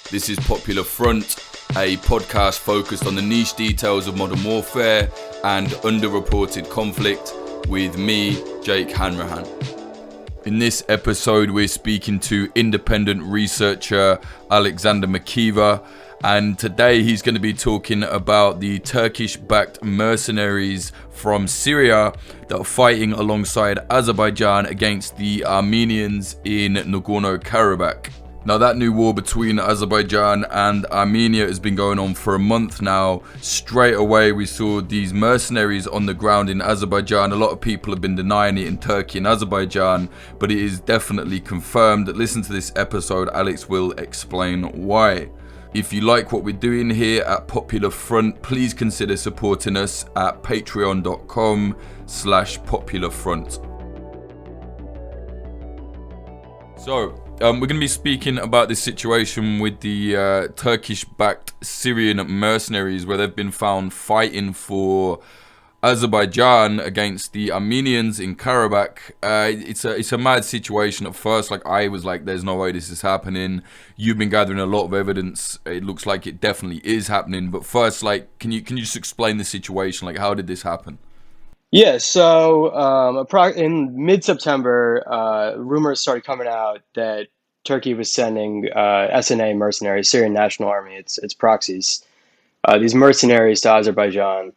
This is Popular Front, a podcast focused on the niche details of modern warfare and underreported conflict with me, Jake Hanrahan. In this episode, we're speaking to independent researcher Alexander Makiva, and today he's going to be talking about the Turkish-backed mercenaries from Syria that are fighting alongside Azerbaijan against the Armenians in Nagorno-Karabakh. Now, that new war between Azerbaijan and Armenia has been going on for a month now. Straight away, we saw these mercenaries on the ground in Azerbaijan. A lot of people have been denying it in Turkey and Azerbaijan, but it is definitely confirmed. Listen to this episode. Alex will explain why. If you like what we're doing here at Popular Front, please consider supporting us at patreon.com/popularfront. So, we're going to be speaking about this situation with the Turkish-backed Syrian mercenaries, where they've been found fighting for Azerbaijan against the Armenians in Karabakh. It's a mad situation. At first, I was like, "There's no way this is happening." You've been gathering a lot of evidence. It looks like it definitely is happening. But first, can you just explain the situation? How did this happen? Yeah, so in mid-September, rumors started coming out that Turkey was sending SNA mercenaries, Syrian National Army, its proxies, these mercenaries to Azerbaijan.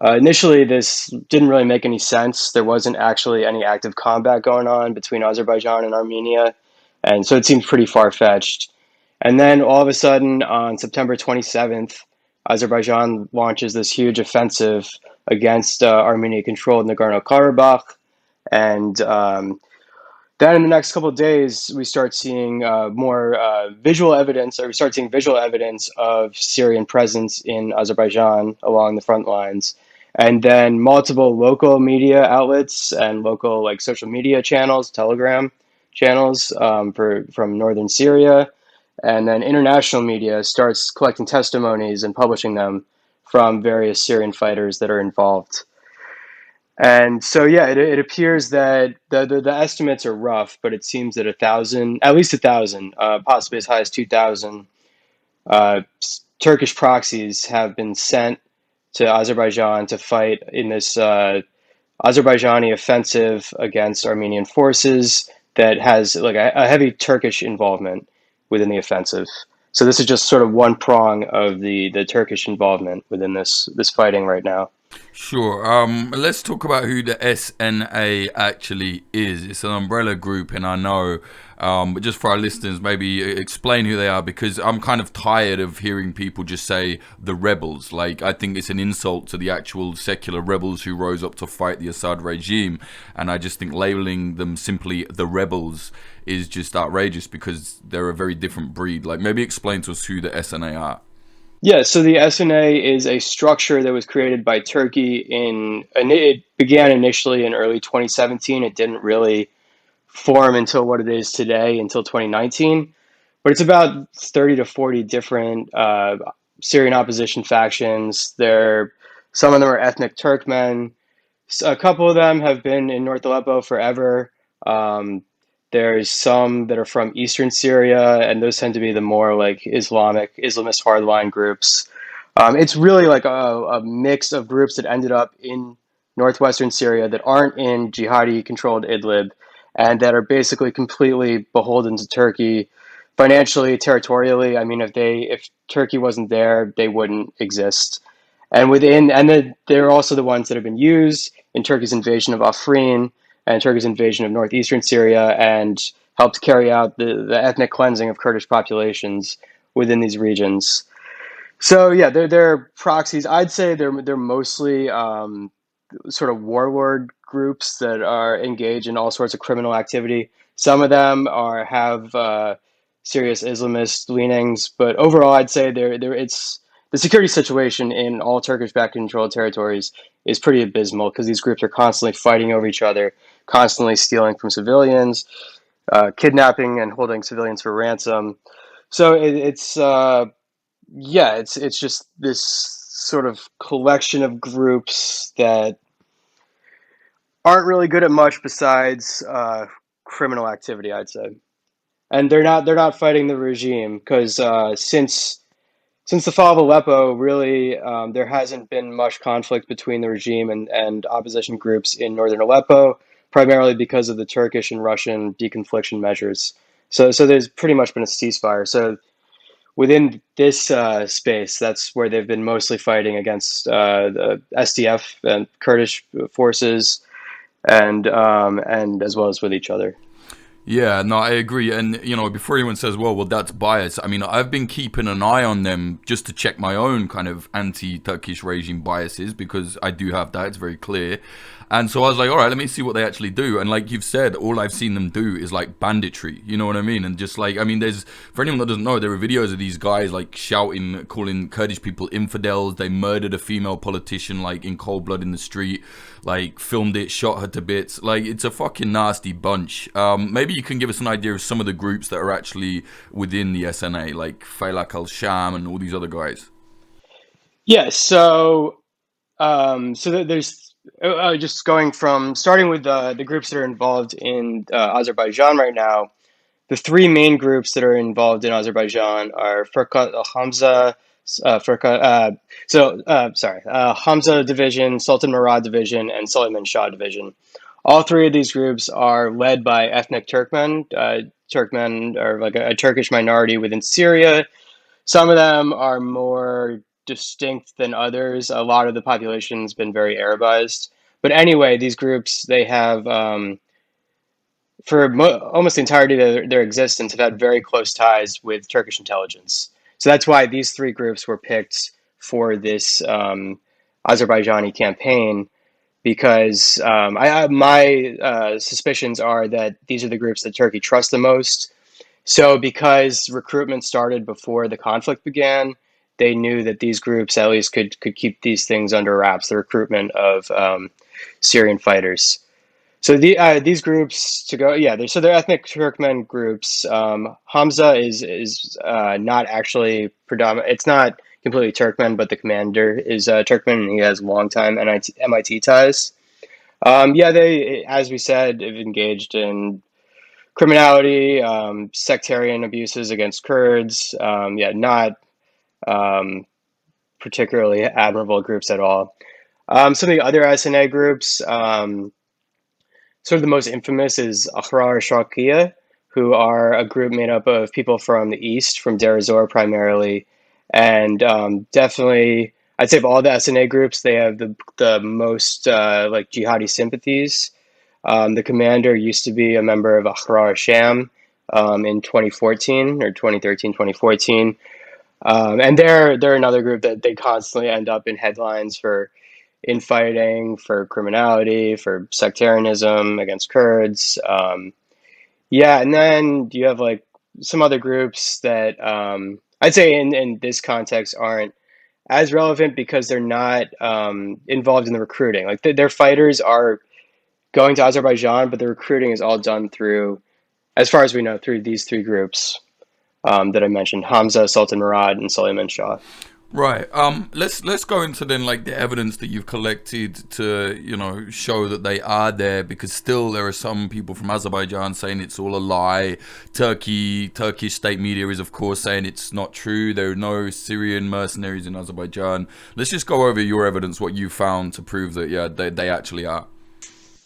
Initially, this didn't really make any sense. There wasn't actually any active combat going on between Azerbaijan and Armenia, and so it seemed pretty far-fetched. And then all of a sudden, on September 27th, Azerbaijan launches this huge offensive against Armenia-controlled Nagorno-Karabakh. And then in the next couple of days, we start seeing more visual evidence, or we start seeing visual evidence of Syrian presence in Azerbaijan along the front lines. And then multiple local media outlets and local social media channels, Telegram channels from northern Syria, and then international media starts collecting testimonies and publishing them from various Syrian fighters that are involved. And so, yeah, it appears that the estimates are rough, but it seems that at least 1,000, possibly as high as 2,000 Turkish proxies have been sent to Azerbaijan to fight in this Azerbaijani offensive against Armenian forces that has a heavy Turkish involvement within the offensive. So this is just sort of one prong of the Turkish involvement within this fighting right now. Sure. Let's talk about who the SNA actually is. It's an umbrella group, and I know, but just for our listeners, maybe explain who they are, because I'm kind of tired of hearing people just say the rebels. I think it's an insult to the actual secular rebels who rose up to fight the Assad regime, and I just think labeling them simply the rebels is just outrageous, because they're a very different breed. Maybe explain to us who the SNA are. Yeah, so the SNA is a structure that was created by Turkey and it began initially in early 2017. It didn't really form until what it is today, until 2019. But it's about 30 to 40 different Syrian opposition factions. Some of them are ethnic Turkmen. A couple of them have been in North Aleppo forever. There's some that are from eastern Syria, and those tend to be the more Islamist hardline groups. It's really a mix of groups that ended up in northwestern Syria that aren't in jihadi-controlled Idlib, and that are basically completely beholden to Turkey financially, territorially. I mean, if Turkey wasn't there, they wouldn't exist. They're also the ones that have been used in Turkey's invasion of Afrin and Turkey's invasion of northeastern Syria, and helped carry out the ethnic cleansing of Kurdish populations within these regions. So yeah, they're proxies. I'd say they're mostly sort of warlord groups that are engaged in all sorts of criminal activity. Some of them have serious Islamist leanings, but overall, I'd say it's the security situation in all Turkish-backed controlled territories is pretty abysmal, because these groups are constantly fighting over each other, constantly stealing from civilians, kidnapping and holding civilians for ransom. So it's just this sort of collection of groups that aren't really good at much besides criminal activity, I'd say. and they're not fighting the regime because since the fall of Aleppo, really, there hasn't been much conflict between the regime and opposition groups in northern Aleppo, primarily because of the Turkish and Russian deconfliction measures. So there's pretty much been a ceasefire. So within this space, that's where they've been mostly fighting against the SDF and Kurdish forces, and as well as with each other. Yeah, no, I agree. And, before anyone says, well, that's bias, I mean, I've been keeping an eye on them just to check my own kind of anti Turkish regime biases because I do have that. It's very clear. And so I was like, all right, let me see what they actually do. And like you've said, all I've seen them do is like banditry. You know what I mean? And just like, I mean, for anyone that doesn't know, there are videos of these guys like shouting, calling Kurdish people infidels. They murdered a female politician like in cold blood in the street, like filmed it, shot her to bits. Like, it's a fucking nasty bunch. Maybe you can give us an idea of some of the groups that are actually within the SNA, like Faylaq al-Sham and all these other guys. Yeah. So there's just going from starting with the groups that are involved in Azerbaijan right now. The three main groups that are involved in Azerbaijan are Furqat al Hamza, Furqat, Hamza Division, Sultan Murad Division, and Suleiman Shah Division. All three of these groups are led by ethnic Turkmen. Turkmen are like a Turkish minority within Syria. Some of them are more distinct than others. A lot of the population has been very Arabized. But anyway, these groups, they have, for almost the entirety of their existence, have had very close ties with Turkish intelligence. So that's why these three groups were picked for this Azerbaijani campaign, because my suspicions are that these are the groups that Turkey trusts the most. So, because recruitment started before the conflict began, they knew that these groups at least could keep these things under wraps. The recruitment of Syrian fighters. So these groups to go, yeah. They're ethnic Turkmen groups. Hamza is not actually predominant. It's not completely Turkmen, but the commander is Turkmen, and he has longtime MIT ties. Yeah, they, as we said, have engaged in criminality, sectarian abuses against Kurds. Yeah, not um, particularly admirable groups at all. Some of the other SNA groups, sort of the most infamous is Ahrar Sharqiya, who are a group made up of people from the east, from Deir ez-Zor primarily, and definitely, I'd say of all the SNA groups, they have the most like jihadi sympathies. The commander used to be a member of Ahrar Sham in 2014 or 2013, 2014. And they're another group that they constantly end up in headlines for infighting, for criminality, for sectarianism against Kurds. Yeah, and then you have like some other groups that I'd say in this context aren't as relevant because they're not involved in the recruiting. Like their fighters are going to Azerbaijan, but the recruiting is all done through, as far as we know, through these three groups that I mentioned: Hamza, Sultan Murad, and Suleiman Shah. Right. Let's go into then like the evidence that you've collected to show that they are there, because still there are some people from Azerbaijan saying it's all a lie. Turkish state media is of course saying it's not true. There are no Syrian mercenaries in Azerbaijan. Let's just go over your evidence, what you found to prove that they actually are.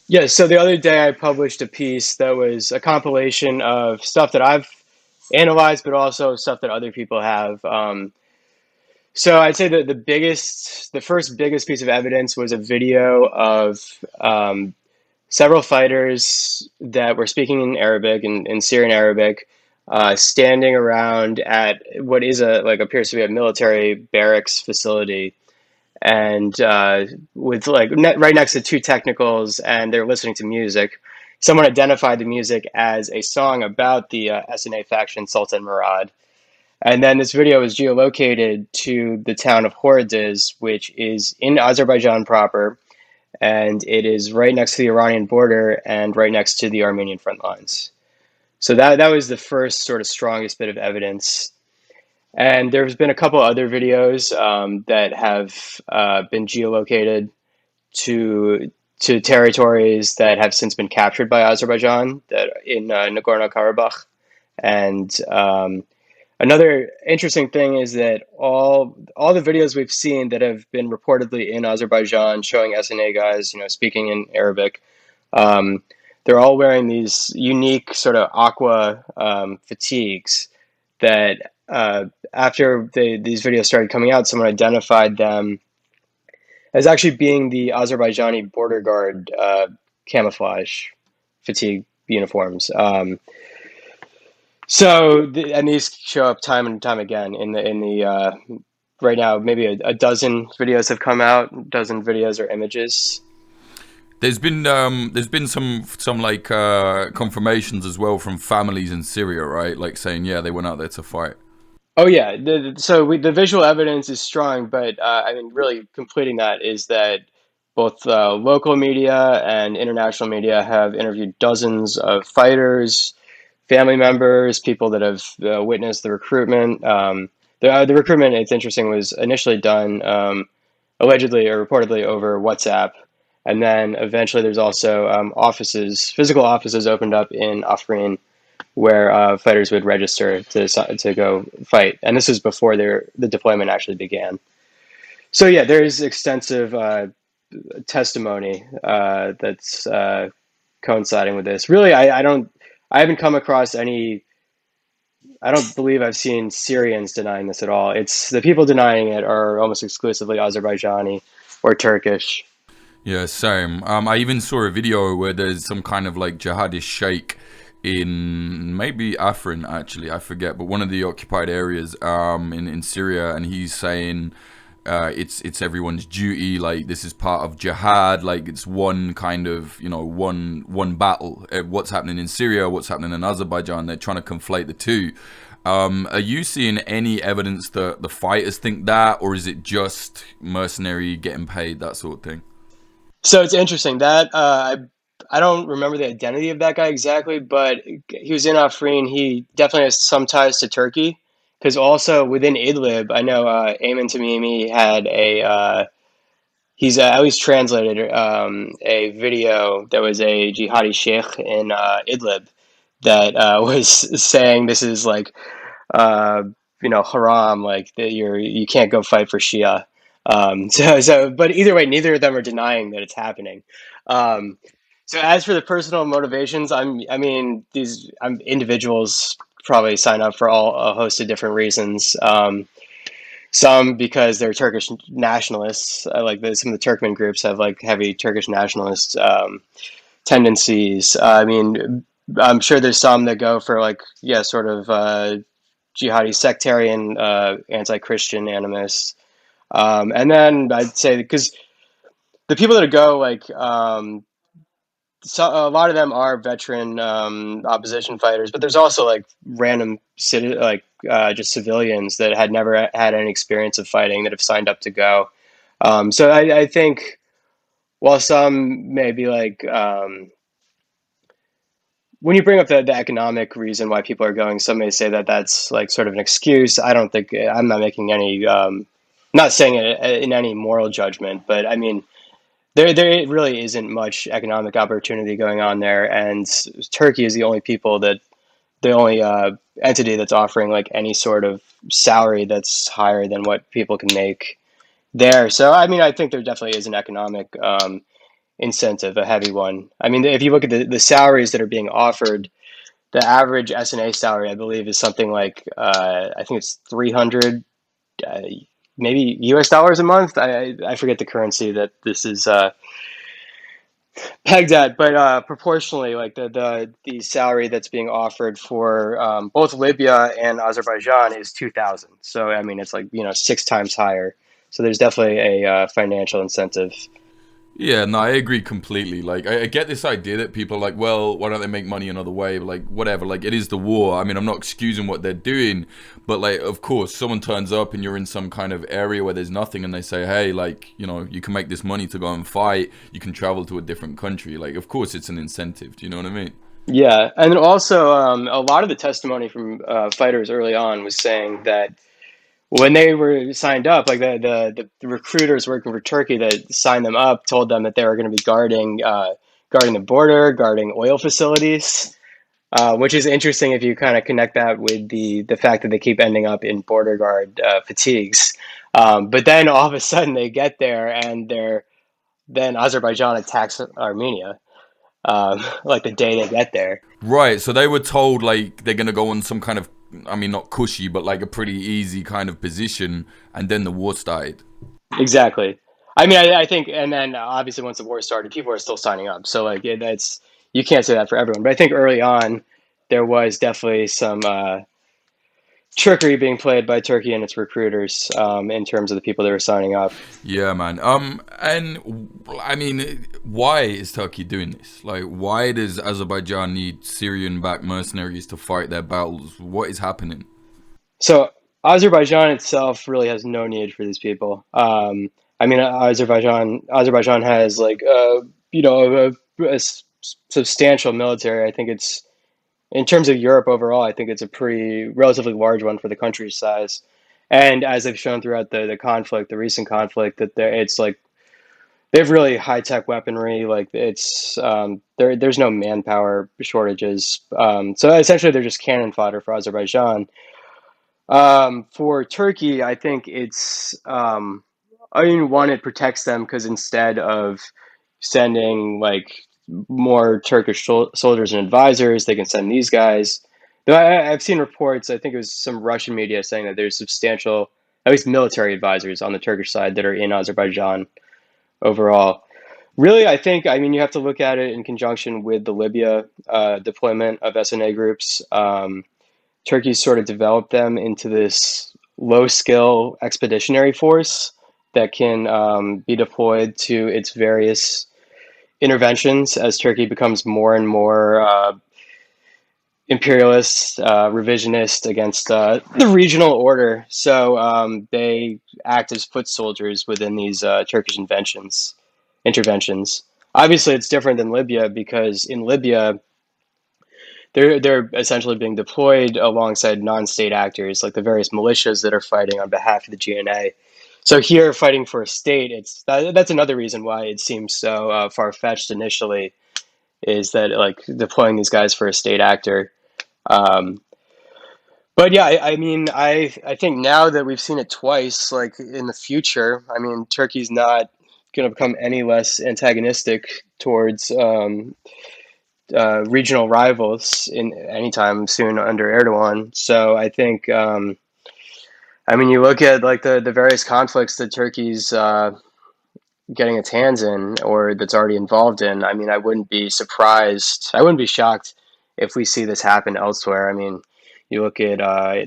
Yeah, so the other day I published a piece that was a compilation of stuff that I've analyzed, but also stuff that other people have. So I'd say that the first biggest piece of evidence was a video of several fighters that were speaking in Arabic, in Syrian Arabic, standing around at what is appears to be a military barracks facility, and with right next to two technicals, and they're listening to music. Someone identified the music as a song about the SNA faction Sultan Murad. And then this video was geolocated to the town of Hordiz, which is in Azerbaijan proper, and it is right next to the Iranian border and right next to the Armenian front lines. So that was the first sort of strongest bit of evidence. And there's been a couple other videos that have been geolocated to territories that have since been captured by Azerbaijan, that in Nagorno-Karabakh, And another interesting thing is that all the videos we've seen that have been reportedly in Azerbaijan showing SNA guys, speaking in Arabic, um, they're all wearing these unique sort of aqua fatigues that after these videos started coming out, someone identified them as actually being the Azerbaijani border guard camouflage fatigue uniforms. And these show up time and time again in the right now. Maybe a dozen videos have come out. A dozen videos or images. There's been some like confirmations as well from families in Syria, right? Like saying, yeah, they went out there to fight. Oh yeah, the visual evidence is strong, but I mean, really completing that is that both local media and international media have interviewed dozens of fighters, family members, people that have witnessed the recruitment. The recruitment, it's interesting, was initially done allegedly or reportedly over WhatsApp, and then eventually there's also physical offices opened up in Afrin where fighters would register to go fight, and this was before the deployment actually began. So yeah, there is extensive testimony that's coinciding with this. Really, I haven't come across any. I don't believe I've seen Syrians denying this at all. It's the people denying it are almost exclusively Azerbaijani or Turkish. Yeah, same. I even saw a video where there's some kind of like jihadist sheikh in maybe Afrin, actually, I forget, but one of the occupied areas in Syria, and he's saying it's everyone's duty, like this is part of jihad, like it's one kind of one battle. What's happening in Syria, what's happening in Azerbaijan, they're trying to conflate the two. Are you seeing any evidence that the fighters think that, or is it just mercenary getting paid, that sort of thing? So it's interesting that I don't remember the identity of that guy exactly, but he was in Afrin. He definitely has some ties to Turkey because also within Idlib, I know Ayman Tamimi had he's at least translated a video that was a jihadi sheikh in Idlib that was saying this is like uh, haram, like that you can't go fight for Shia. But either way, neither of them are denying that it's happening. Um, so as for the personal motivations, I mean, individuals probably sign up for all a host of different reasons. Some because they're Turkish nationalists, some of the Turkmen groups have like heavy Turkish nationalist tendencies. I mean, I'm sure there's some that go for like sort of jihadi sectarian, anti-Christian animus. And then I'd say because the people that go a lot of them are veteran opposition fighters, but there's also like random just civilians that had never had any experience of fighting that have signed up to go. So I think while some may be like when you bring up the economic reason why people are going, some may say that that's like sort of an excuse. I don't think I'm not making any, not saying it in any moral judgment, but I mean, there really isn't much economic opportunity going on there, and Turkey is the only entity that's offering like any sort of salary that's higher than what people can make there. So I mean, I think there definitely is an economic incentive, a heavy one. I mean, if you look at the salaries that are being offered, the average SNA salary, I believe, is something like I think it's 300, uh, maybe US dollars a month. I forget the currency that this is pegged at, but proportionally, like the salary that's being offered for both Libya and Azerbaijan is 2,000. So I mean, it's like 6 times higher. So there's definitely a financial incentive. Yeah, no, I agree completely. Like, I get this idea that people are like, well, why don't they make money another way? Like, whatever. Like, it is the war. I mean, I'm not excusing what they're doing, but like, of course, someone turns up and you're in some kind of area where there's nothing, and they say, hey, like, you can make this money to go and fight. You can travel to a different country. Like, of course, it's an incentive. Do you know what I mean? Yeah, and then also a lot of the testimony from fighters early on was saying that when they were signed up, like the recruiters working for Turkey that signed them up told them that they were going to be guarding the border, guarding oil facilities. which is interesting if you kind of connect that with the fact that they keep ending up in border guard fatigues. But then all of a sudden they get there and then Azerbaijan attacks Armenia, like the day they get there. Right, so they were told like they're gonna go on some kind of, I mean, not cushy, but like a pretty easy kind of position, and then the war started. Exactly. I mean, I think, and then obviously once the war started, people are still signing up. So like that's you can't say that for everyone, but I think early on there was definitely some trickery being played by Turkey and its recruiters in terms of the people that were signing up. Yeah, man. And I mean, why is Turkey doing this? Like, why does Azerbaijan need Syrian-backed mercenaries to fight their battles? What is happening? So Azerbaijan itself really has no need for these people. I mean, Azerbaijan has like substantial military. I think it's in terms of Europe overall. I think it's a pretty relatively large one for the country's size. And as they've shown throughout the conflict, the recent conflict, that it's like they have really high tech weaponry. Like it's there's no manpower shortages. So essentially, they're just cannon fodder for Azerbaijan. For Turkey, I think I mean, one, it protects them because instead of sending like more Turkish soldiers and advisors, they can send these guys. Though I've seen reports, I think it was some Russian media saying that there's substantial, at least military advisors on the Turkish side that are in Azerbaijan overall. Really, I mean, you have to look at it in conjunction with the Libya deployment of SNA groups. Turkey sort of developed them into this low skill expeditionary force that can be deployed to its various interventions as Turkey becomes more and more imperialist, revisionist against the regional order. So they act as foot soldiers within these Turkish interventions. Obviously, it's different than Libya because in Libya, they're essentially being deployed alongside non-state actors like the various militias that are fighting on behalf of the GNA. So here, fighting for a state, that's another reason why it seems so far-fetched initially, is that like deploying these guys for a state actor. Um, but yeah, I mean, I think now that we've seen it twice, like in the future, I mean, Turkey's not going to become any less antagonistic towards regional rivals in anytime soon under Erdogan. So I think, I mean, you look at like the various conflicts that Turkey's getting its hands in or that's already involved in. I mean, I wouldn't be surprised. I wouldn't be shocked if we see this happen elsewhere. I mean, you look at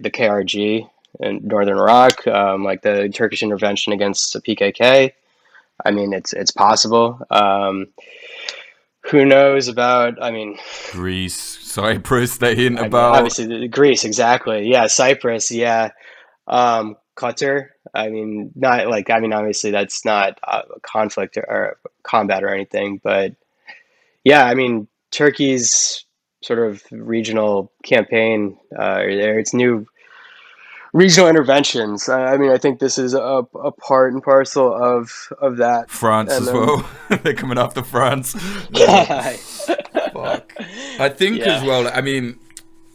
the KRG in northern Iraq, like the Turkish intervention against the PKK. I mean, it's possible. Who knows about? I mean, Greece, Cyprus, they hint I mean, about. obviously Greece, exactly. Yeah, Cyprus. Yeah, Qatar. I mean, not like. I mean, obviously that's not a conflict or combat or anything, but yeah, I mean, Turkey's sort of regional campaign, or its new regional interventions. I mean, I think this is a part and parcel of that. France And as then, well. They're coming after France. yeah, Fuck. I think as yeah, well. I mean,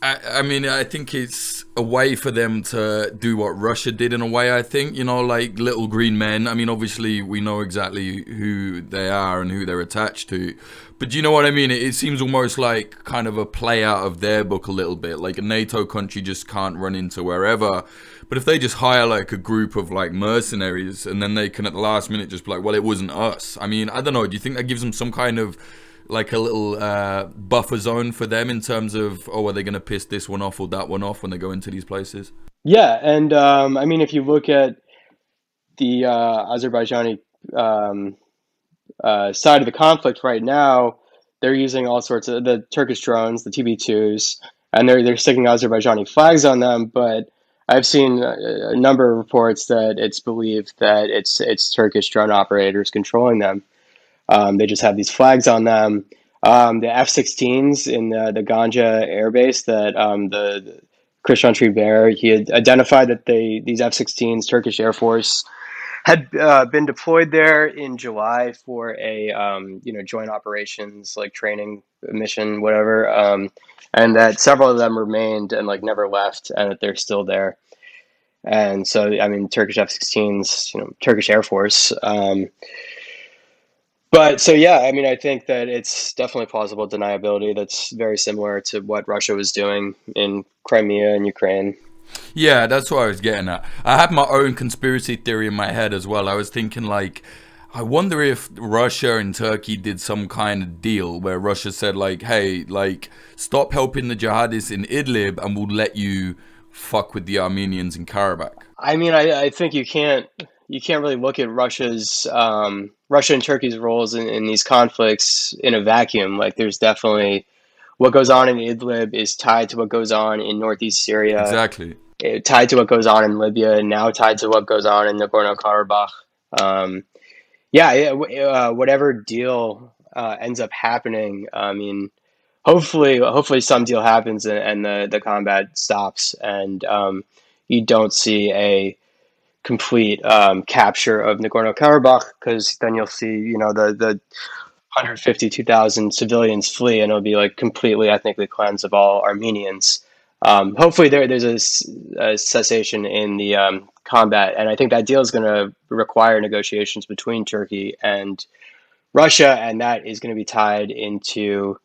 I think it's a way for them to do what Russia did in a way. I think, you know, like little green men. I mean, obviously we know exactly who they are and who they're attached to, but do you know what I mean? It seems almost like kind of a play out of their book a little bit. Like a NATO country just can't run into wherever. But if they just hire like a group of like mercenaries and then they can at the last minute just be like, well, it wasn't us. I mean, I don't know. Do you think that gives them some kind of like a little buffer zone for them in terms of, oh, are they going to piss this one off or that one off when they go into these places? yeah. And I mean, if you look at the Azerbaijani um, side of the conflict right now, they're using all sorts of the Turkish drones, the TB2s, and they're sticking Azerbaijani flags on them. But I've seen a number of reports that it's believed that it's Turkish drone operators controlling them. They just have these flags on them. The F-16s in the Ganja Air Base that the Christian Tribert, he had identified that these F-16s, Turkish Air Force, had been deployed there in July for a joint operations like training mission, whatever, and that several of them remained and like never left, and that they're still there. And so, I mean, Turkish F-16s, Turkish Air Force. But so, yeah, I mean, I think that it's definitely plausible deniability that's very similar to what Russia was doing in Crimea and Ukraine. Yeah, that's what I was getting at. I had my own conspiracy theory in my head as well. I was thinking like, I wonder if Russia and Turkey did some kind of deal where Russia said like, hey, like, stop helping the jihadists in Idlib and we'll let you fuck with the Armenians in Karabakh. I mean, I think you can't really look at Russia and Turkey's roles in these conflicts in a vacuum. Like, there's definitely what goes on in Idlib is tied to what goes on in northeast Syria, Exactly. tied to what goes on in Libya, and now tied to what goes on in Nagorno-Karabakh. Yeah, whatever deal ends up happening, I mean, hopefully some deal happens, and the combat stops, and you don't see a complete capture of Nagorno-Karabakh, because then you'll see, the 152,000 civilians flee, and it'll be like completely ethnically cleansed of all Armenians. Hopefully there's a cessation in the combat, and I think that deal is going to require negotiations between Turkey and Russia, and that is going to be tied into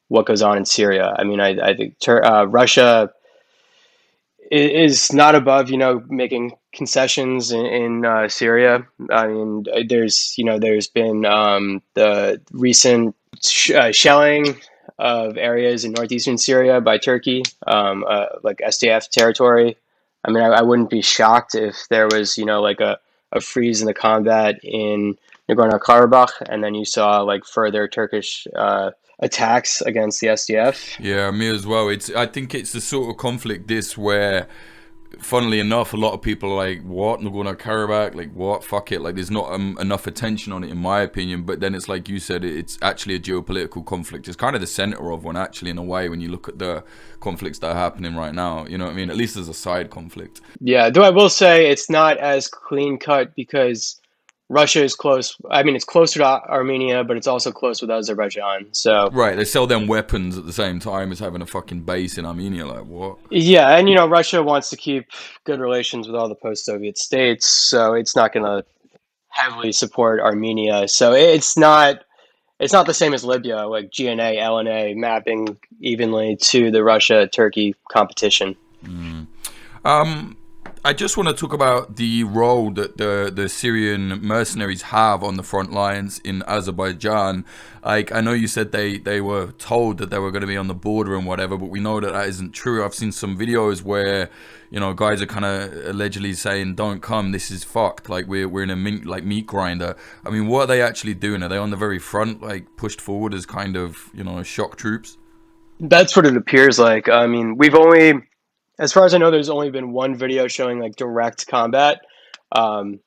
what goes on in Syria. I mean, I think Russia is not above, making concessions in Syria. I mean, there's been the recent shelling of areas in northeastern Syria by Turkey, like SDF territory. I mean, I wouldn't be shocked if there was, like a freeze in the combat in Nagorno-Karabakh, and then you saw like further Turkish attacks against the SDF. Yeah, me as well. I think it's the sort of conflict this where, funnily enough, a lot of people are like, what, Nagorno Karabakh, like, what, fuck it, like, there's not enough attention on it in my opinion. But then it's like you said, it's actually a geopolitical conflict. It's kind of the center of one, actually, in a way, when you look at the conflicts that are happening right now, you know what I mean, at least as a side conflict. Yeah, though I will say it's not as clean cut, because Russia is close. I mean, it's closer to Armenia, but it's also close with Azerbaijan. So, Right, they sell them weapons at the same time as having a fucking base in Armenia, like, what? yeah, and Russia wants to keep good relations with all the post-Soviet states, so it's not going to heavily support Armenia. So it's not the same as Libya, like GNA, LNA mapping evenly to the Russia-Turkey competition. Um, I just want to talk about the role that the Syrian mercenaries have on the front lines in Azerbaijan. Like, I know you said they were told that they were going to be on the border and whatever, but we know that that isn't true. I've seen some videos where, guys are kind of allegedly saying, "Don't come, this is fucked." Like, we're in a meat grinder. I mean, what are they actually doing? Are they on the very front, like pushed forward as kind of shock troops? That's what it appears like. I mean, as far as I know, there's only been one video showing like direct combat, um,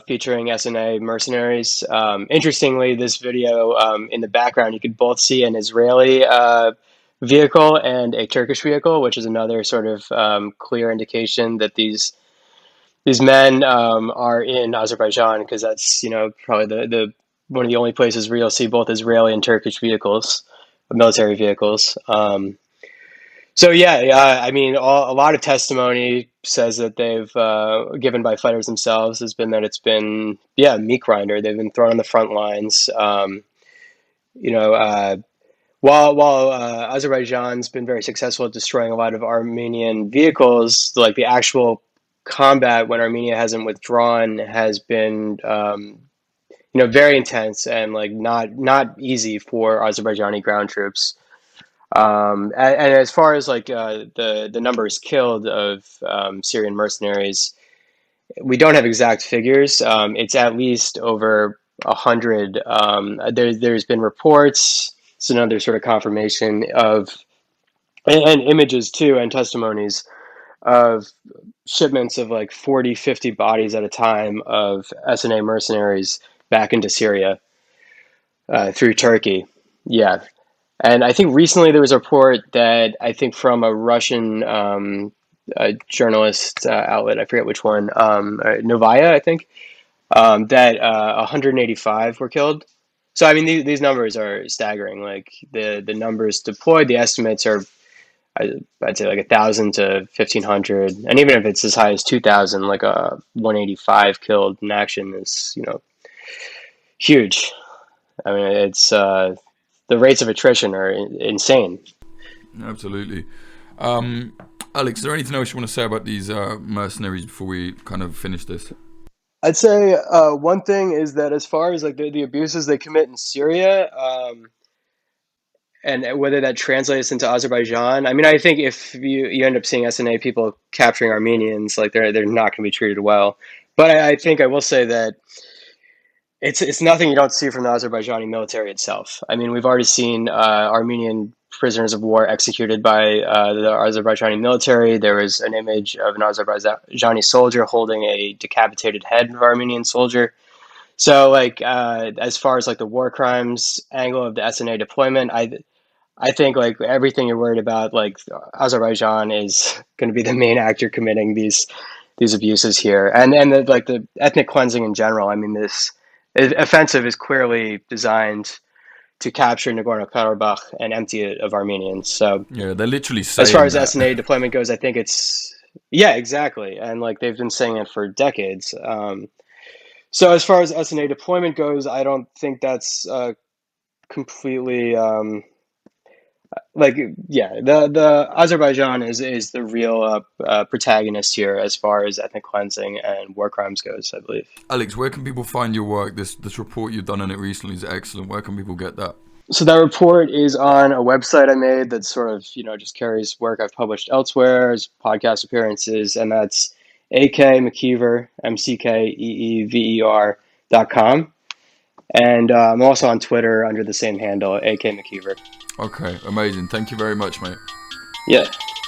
featuring SNA mercenaries. Interestingly, this video, in the background, you could both see an Israeli vehicle and a Turkish vehicle, which is another sort of clear indication that these men are in Azerbaijan, because that's probably the one of the only places where you'll see both Israeli and Turkish vehicles, military vehicles. So yeah, I mean, a lot of testimony says that they've given by fighters themselves has been that it's been, yeah, meat grinder. They've been thrown on the front lines. You know, while Azerbaijan's been very successful at destroying a lot of Armenian vehicles, like the actual combat when Armenia hasn't withdrawn has been very intense, and like not easy for Azerbaijani ground troops. And as far as like the numbers killed of Syrian mercenaries, we don't have exact figures. It's at least over 100. There's been reports. It's another sort of confirmation of, and images too, and testimonies of shipments of like 40, 50 bodies at a time of SNA mercenaries back into Syria through Turkey. Yeah. And I think recently there was a report that, I think from a Russian journalist outlet, I forget which one, Novaya, I think, that 185 were killed. So I mean, these numbers are staggering. Like the numbers deployed, the estimates are I'd say like 1,000 to 1,500, and even if it's as high as 2,000, like a 185 killed in action is huge. I mean, it's the rates of attrition are insane. Absolutely. Alex, is there anything else you want to say about these mercenaries before we kind of finish this? I'd say one thing is that as far as like the abuses they commit in Syria, and whether that translates into Azerbaijan, I mean, I think if you end up seeing SNA people capturing Armenians, like they're not going to be treated well. But I think I will say that it's nothing you don't see from the Azerbaijani military itself. I mean, we've already seen Armenian prisoners of war executed by the Azerbaijani military. There was an image of an Azerbaijani soldier holding a decapitated head of an Armenian soldier. So, like, as far as like the war crimes angle of the SNA deployment, I think like everything you're worried about, like Azerbaijan is going to be the main actor committing these abuses here, and like the ethnic cleansing in general. I mean, this offensive is clearly designed to capture Nagorno-Karabakh and empty it of Armenians. So Yeah, they're literally as far saying as that. SNA deployment goes, I think it's yeah, exactly, and like they've been saying it for decades. So as far as SNA deployment goes, I don't think that's completely. Like yeah, the Azerbaijan is the real protagonist here as far as ethnic cleansing and war crimes goes, I believe. Alex, where can people find your work? This report you've done on it recently is excellent. Where can people get that? So that report is on a website I made that sort of just carries work I've published elsewhere, as podcast appearances, and that's akmckeever mckeever.com. And I'm also on Twitter under the same handle, akmckeever. Okay, amazing. Thank you very much, mate. Yeah,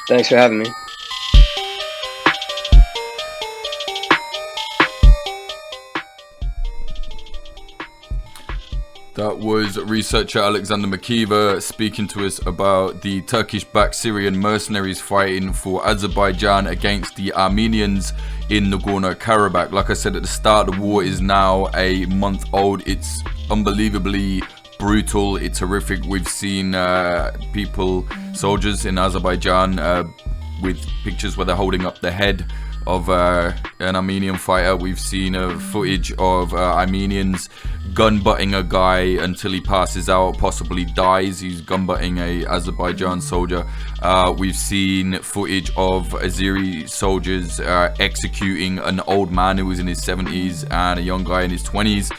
thanks for having me. That was researcher Alexander McKeever speaking to us about the Turkish-backed Syrian mercenaries fighting for Azerbaijan against the Armenians in Nagorno-Karabakh. Like I said at the start, the war is now a month old. It's unbelievably brutal. It's horrific. We've seen soldiers in Azerbaijan with pictures where they're holding up the head of an Armenian fighter. We've seen footage of Armenians gunbutting a guy until he passes out, possibly dies. He's gunbutting a Azerbaijan soldier. We've seen footage of Azeri soldiers executing an old man who was in his 70s and a young guy in his 20s.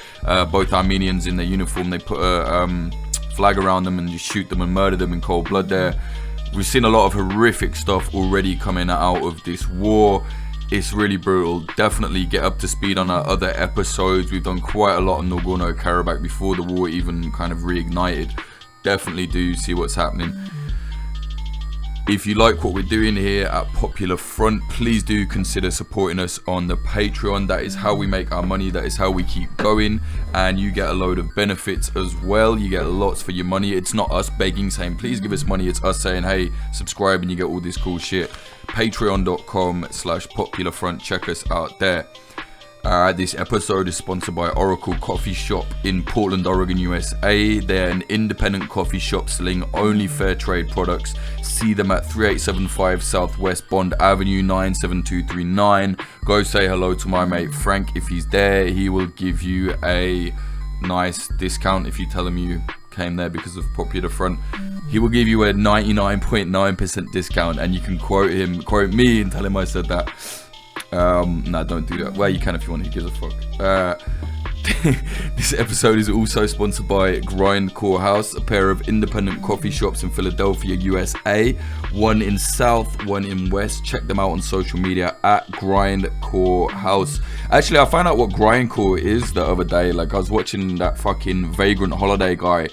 Both Armenians in their uniform. They put a flag around them and just shoot them and murder them in cold blood there. We've seen a lot of horrific stuff already coming out of this war. It's really brutal. Definitely get up to speed on our other episodes. We've done quite a lot on Nagorno-Karabakh before the war even kind of reignited. Definitely do see what's happening. If you like what we're doing here at Popular Front, please do consider supporting us on the Patreon. That is how we make our money. That is how we keep going. And you get a load of benefits as well. You get lots for your money. It's not us begging, saying, please give us money. It's us saying, hey, subscribe and you get all this cool shit. Patreon.com/popularfront. Check us out there. This episode is sponsored by Oracle Coffee Shop in Portland, Oregon, USA. They're an independent coffee shop selling only fair trade products. See them at 3875 Southwest Bond Avenue, 97239. Go say hello to my mate Frank. If he's there, he will give you a nice discount if you tell him you came there because of Popular Front. He will give you a 99.9% discount, and you can quote me and tell him I said that. No, don't do that. Well, you can if you want. Who gives a fuck? This episode is also sponsored by Grindcore House, a pair of independent coffee shops in Philadelphia, USA. One in South, one in West. Check them out on social media at Grindcore House. Actually, I found out what Grindcore is the other day. Like, I was watching that fucking Vagrant Holiday guy,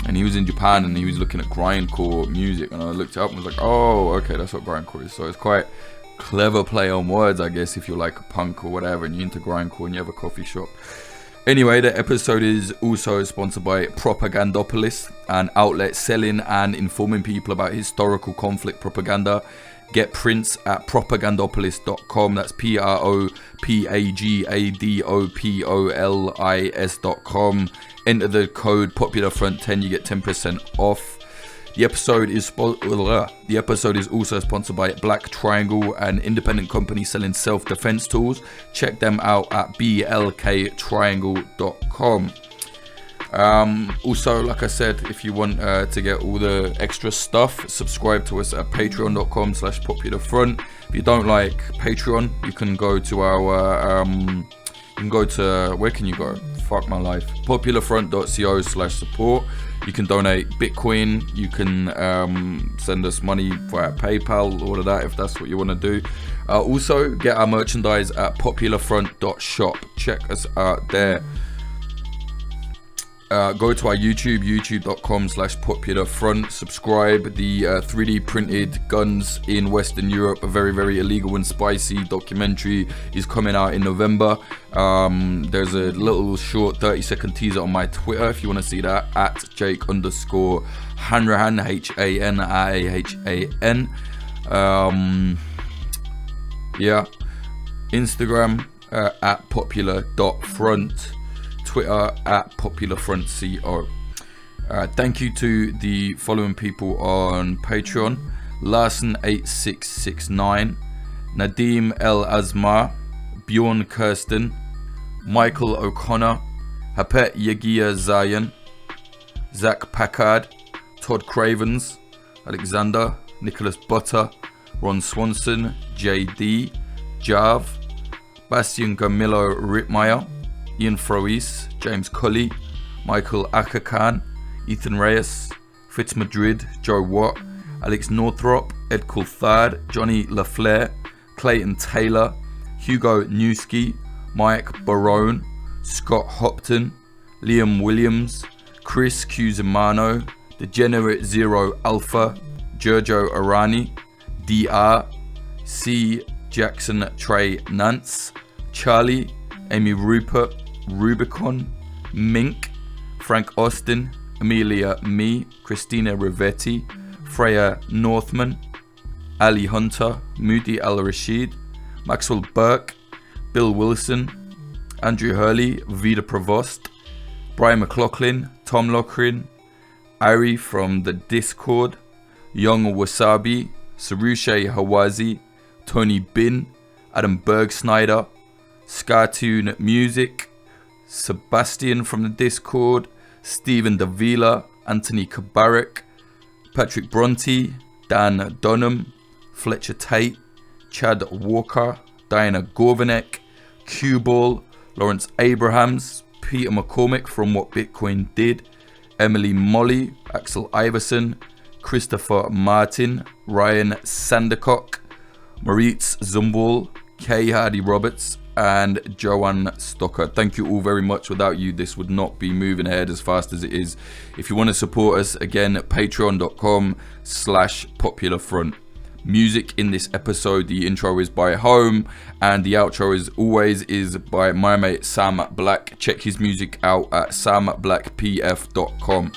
and he was in Japan and he was looking at grindcore music, and I looked it up and was like, oh, okay, that's what grindcore is. So it's quite clever play on words, I guess, if you're like a punk or whatever and you're into grindcore and you have a coffee shop. Anyway, the episode is also sponsored by Propagandopolis, an outlet selling and informing people about historical conflict propaganda. Get prints at propagandopolis.com. That's propagandopolis.com. Enter the code PopularFront10, you get 10% off. The episode is also sponsored by Black Triangle, an independent company selling self-defense tools. Check them out at blktriangle.com. Also, like I said, if you want to get all the extra stuff, subscribe to us at patreon.com/popularfront. If you don't like Patreon, you can go to our where can you go? Fuck my life. popularfront.co/support. You can donate Bitcoin. You can send us money via PayPal, all of that, if that's what you want to do. Also, get our merchandise at popularfront.shop. Check us out there. Go to our youtube.com/popularfront. Subscribe. The 3D printed guns in Western Europe, a very, very illegal and spicy documentary, is coming out in November. There's a little short 30-second teaser on my Twitter if you want to see that, at Jake_Hanrahan, HANRAHAN. Yeah. Instagram at popular.front. Twitter at popularfrontco. Thank you to the following people on Patreon: Larson8669, Nadim El Azmar, Bjorn Kirsten, Michael O'Connor, Hapet Yagia Zayan, Zach Packard, Todd Cravens, Alexander, Nicholas Butter, Ron Swanson, JD, Jav, Bastian Gamillo Rittmeyer, Ian Froese, James Cully, Michael Akakan, Ethan Reyes, Fitz Madrid, Joe Watt, Alex Northrop, Ed Coulthard, Johnny LaFleur, Clayton Taylor, Hugo Newski, Mike Barone, Scott Hopton, Liam Williams, Chris Cusimano, Degenerate Zero Alpha, Giorgio Arani, DR, C. Jackson Trey Nance, Charlie, Amy Rupert, Rubicon, Mink, Frank Austin, Amelia Me, Christina Rivetti, Freya Northman, Ali Hunter, Moody Al Rashid, Maxwell Burke, Bill Wilson, Andrew Hurley, Vida Provost, Brian McLaughlin, Tom Lochrin, Ari from the Discord, Young Wasabi, Sarushe Hawazi, Tony Bin, Adam Bergsnyder, Scartoon Music, Sebastian from the Discord, Stephen Davila, Anthony Kabarek, Patrick Bronte, Dan Dunham, Fletcher Tate, Chad Walker, Diana Gorvanek, Q-Ball, Lawrence Abrahams, Peter McCormick from What Bitcoin Did, Emily Molly, Axel Iverson, Christopher Martin, Ryan Sandercock, Maritz Zumbul, Kay Hardy Roberts, and Joanne Stocker. Thank you all very much. Without you, this would not be moving ahead as fast as it is. If you want to support us, again, patreon.com/popularfront. Music in this episode, the intro is by Home, and the outro, as always, is by my mate Sam Black. Check his music out at samblackpf.com.